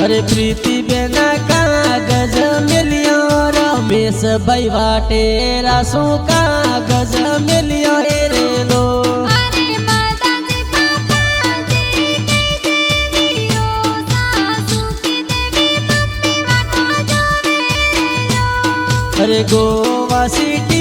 अरे प्रीति बेना कागज मिलियो रमेश भाई वाटे रासू कागज मिलियो रे लो। अरे गोवा सिटी